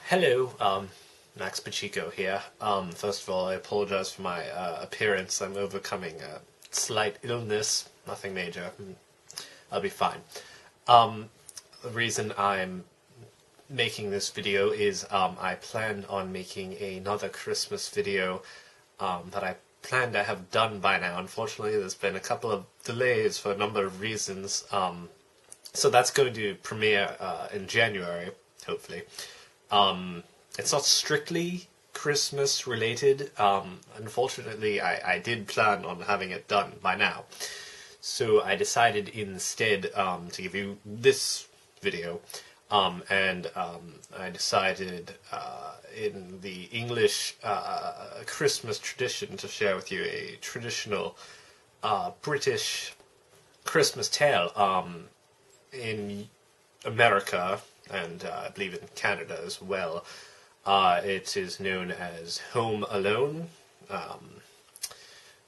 Hello, Max Pacheco here. First of all, I apologize for my appearance. I'm overcoming a slight illness, nothing major. I'll be fine. The reason I'm making this video is I planned on making another Christmas video that I planned to have done by now. Unfortunately, there's been a couple of delays for a number of reasons. So that's going to premiere in January, hopefully. It's not strictly Christmas related. Unfortunately, I did plan on having it done by now. So I decided instead to give you this video. I decided in the English Christmas tradition to share with you a traditional British Christmas tale in America, and I believe in Canada as well. It is known as Home Alone,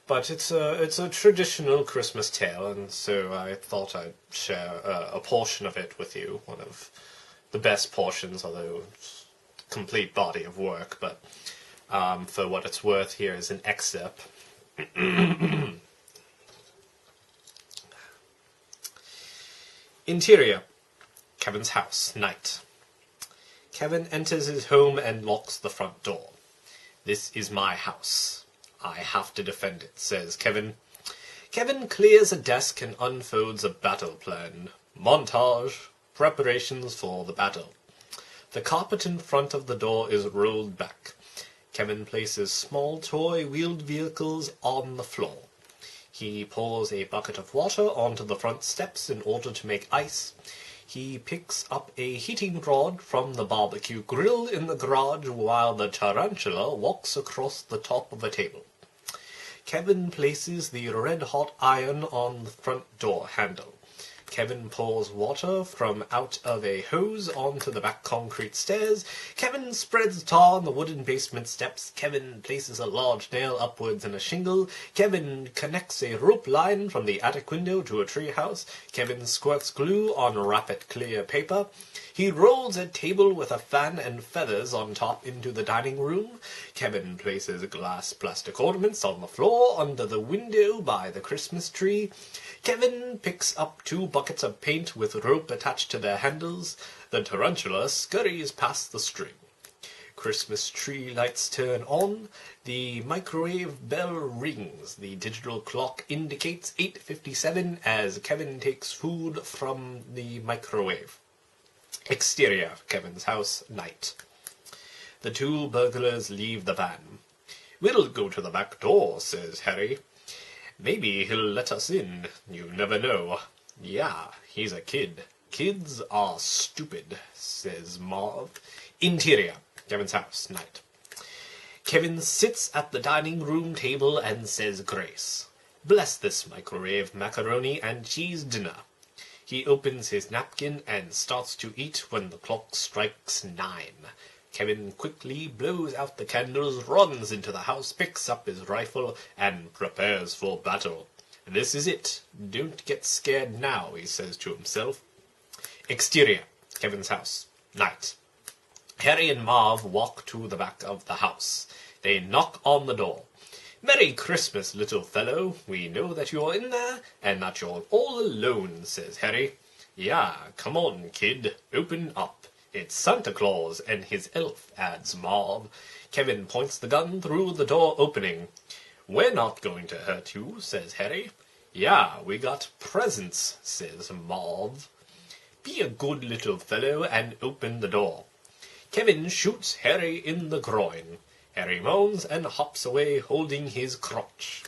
but it's a traditional Christmas tale, and so I thought I'd share a portion of it with you. One of the best portions, although it's a complete body of work. But for what it's worth, here is an excerpt. Interior. Kevin's house, night. Kevin enters his home and locks the front door. "This is my house. I have to defend it," says Kevin. Kevin clears a desk and unfolds a battle plan. Montage. Preparations for the battle. The carpet in front of the door is rolled back. Kevin places small toy wheeled vehicles on the floor. He pours a bucket of water onto the front steps in order to make ice. He picks up a heating rod from the barbecue grill in the garage while the tarantula walks across the top of a table. Kevin places the red-hot iron on the front door handle. Kevin pours water from out of a hose onto the back concrete stairs. Kevin spreads tar on the wooden basement steps. Kevin places a large nail upwards in a shingle. Kevin connects a rope line from the attic window to a tree house. Kevin squirts glue on rapid clear paper. He rolls a table with a fan and feathers on top into the dining room. Kevin places glass plastic ornaments on the floor under the window by the Christmas tree. Kevin picks up 2 buckets of paint with rope attached to their handles. The tarantula scurries past the string. Christmas tree lights turn on. The microwave bell rings. The digital clock indicates 8:57 as Kevin takes food from the microwave. Exterior, Kevin's house, night. The 2 burglars leave the van. "We'll go to the back door," says Harry. "Maybe he'll let us in. You never know." "Yeah, he's a kid. Kids are stupid," says Marv. Interior, Kevin's house, night. Kevin sits at the dining room table and says grace. "Bless this microwave macaroni and cheese dinner." He opens his napkin and starts to eat when the clock strikes 9. Kevin quickly blows out the candles, runs into the house, picks up his rifle, and prepares for battle. "This is it. Don't get scared now," he says to himself. Exterior, Kevin's house, night. Harry and Marv walk to the back of the house. They knock on the door. "Merry Christmas, little fellow. We know that you're in there, and that you're all alone," says Harry. "Yeah, come on, kid. Open up. It's Santa Claus and his elf," adds Marv. Kevin points the gun through the door opening. "We're not going to hurt you," says Harry. "Yeah, we got presents," says Marv. "Be a good little fellow and open the door." Kevin shoots Harry in the groin. Harry moans and hops away holding his crotch.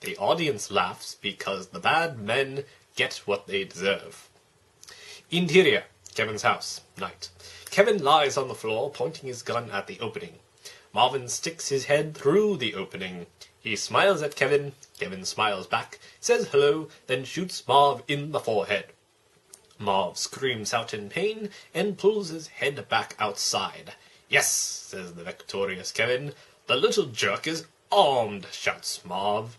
The audience laughs because the bad men get what they deserve. Interior, Kevin's house, night. Kevin lies on the floor, pointing his gun at the opening. Marvin sticks his head through the opening. He smiles at Kevin. Kevin smiles back, says hello, then shoots Marv in the forehead. Marv screams out in pain and pulls his head back outside. "Yes," says the victorious Kevin. "The little jerk is armed," shouts Marv.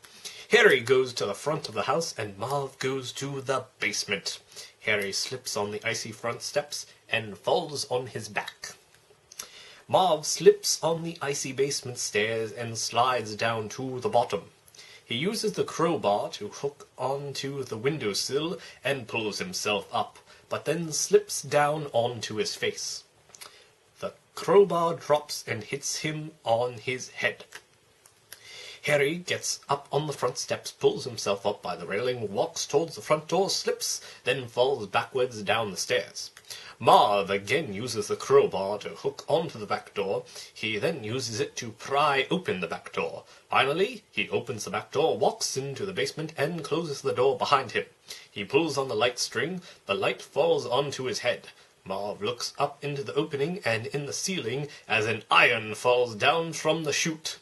Harry goes to the front of the house and Marv goes to the basement. Harry slips on the icy front steps and falls on his back. Marv slips on the icy basement stairs and slides down to the bottom. He uses the crowbar to hook onto the windowsill and pulls himself up, but then slips down onto his face. The crowbar drops and hits him on his head. Harry gets up on the front steps, pulls himself up by the railing, walks towards the front door, slips, then falls backwards down the stairs. Marv again uses the crowbar to hook onto the back door. He then uses it to pry open the back door. Finally, he opens the back door, walks into the basement, and closes the door behind him. He pulls on the light string. The light falls onto his head. Marv looks up into the opening and in the ceiling as an iron falls down from the chute.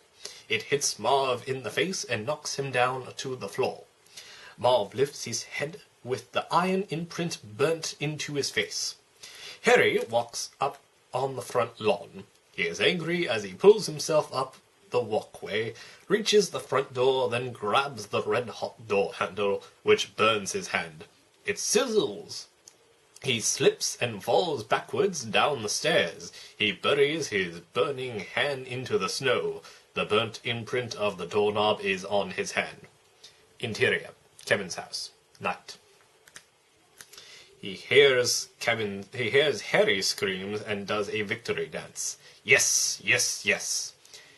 It hits Marv in the face and knocks him down to the floor. Marv lifts his head with the iron imprint burnt into his face. Harry walks up on the front lawn. He is angry as he pulls himself up the walkway, reaches the front door, then grabs the red-hot door handle, which burns his hand. It sizzles. He slips and falls backwards down the stairs. He buries his burning hand into the snow. The burnt imprint of the doorknob is on his hand. Interior, Kevin's house. Night. He hears Harry screams and does a victory dance. Yes, yes, yes.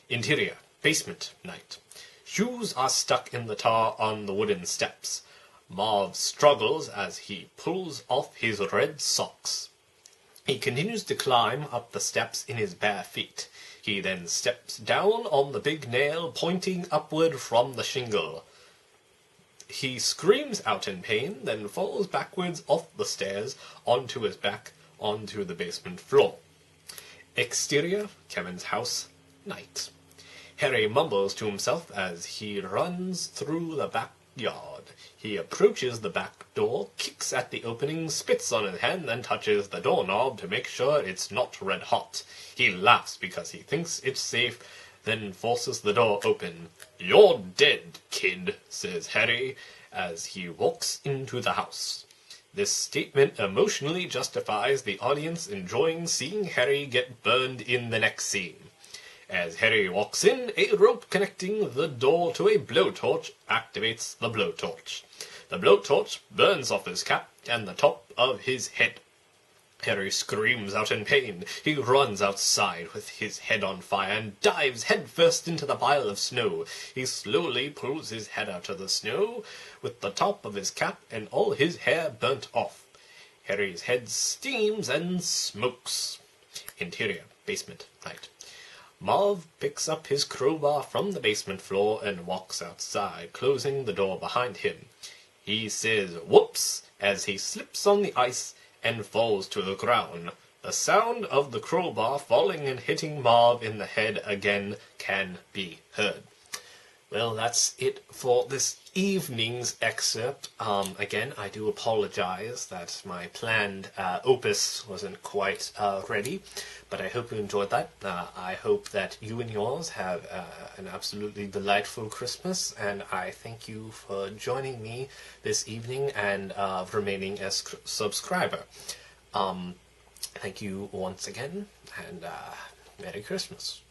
Interior, basement, night. Shoes are stuck in the tar on the wooden steps. Marv struggles as he pulls off his red socks. He continues to climb up the steps in his bare feet. He then steps down on the big nail pointing upward from the shingle. He screams out in pain, then falls backwards off the stairs, onto his back, onto the basement floor. Exterior, Kevin's house, night. Harry mumbles to himself as he runs through the backyard. He approaches the back door, kicks at the opening, spits on his hand, then touches the doorknob to make sure it's not red hot. He laughs because he thinks it's safe, then forces the door open. "You're dead, kid," says Harry as he walks into the house. This statement emotionally justifies the audience enjoying seeing Harry get burned in the next scene. As Harry walks in, a rope connecting the door to a blowtorch activates the blowtorch. The blowtorch burns off his cap and the top of his head. Harry screams out in pain. He runs outside with his head on fire and dives headfirst into the pile of snow. He slowly pulls his head out of the snow with the top of his cap and all his hair burnt off. Harry's head steams and smokes. Interior, basement, night. Marv picks up his crowbar from the basement floor and walks outside, closing the door behind him. He says "whoops" as he slips on the ice and falls to the ground. The sound of the crowbar falling and hitting Marv in the head again can be heard. Well, that's it for this evening's excerpt. Again, I do apologize that my planned opus wasn't quite ready, but I hope you enjoyed that. I hope that you and yours have an absolutely delightful Christmas, and I thank you for joining me this evening and remaining a subscriber. Thank you once again, and Merry Christmas.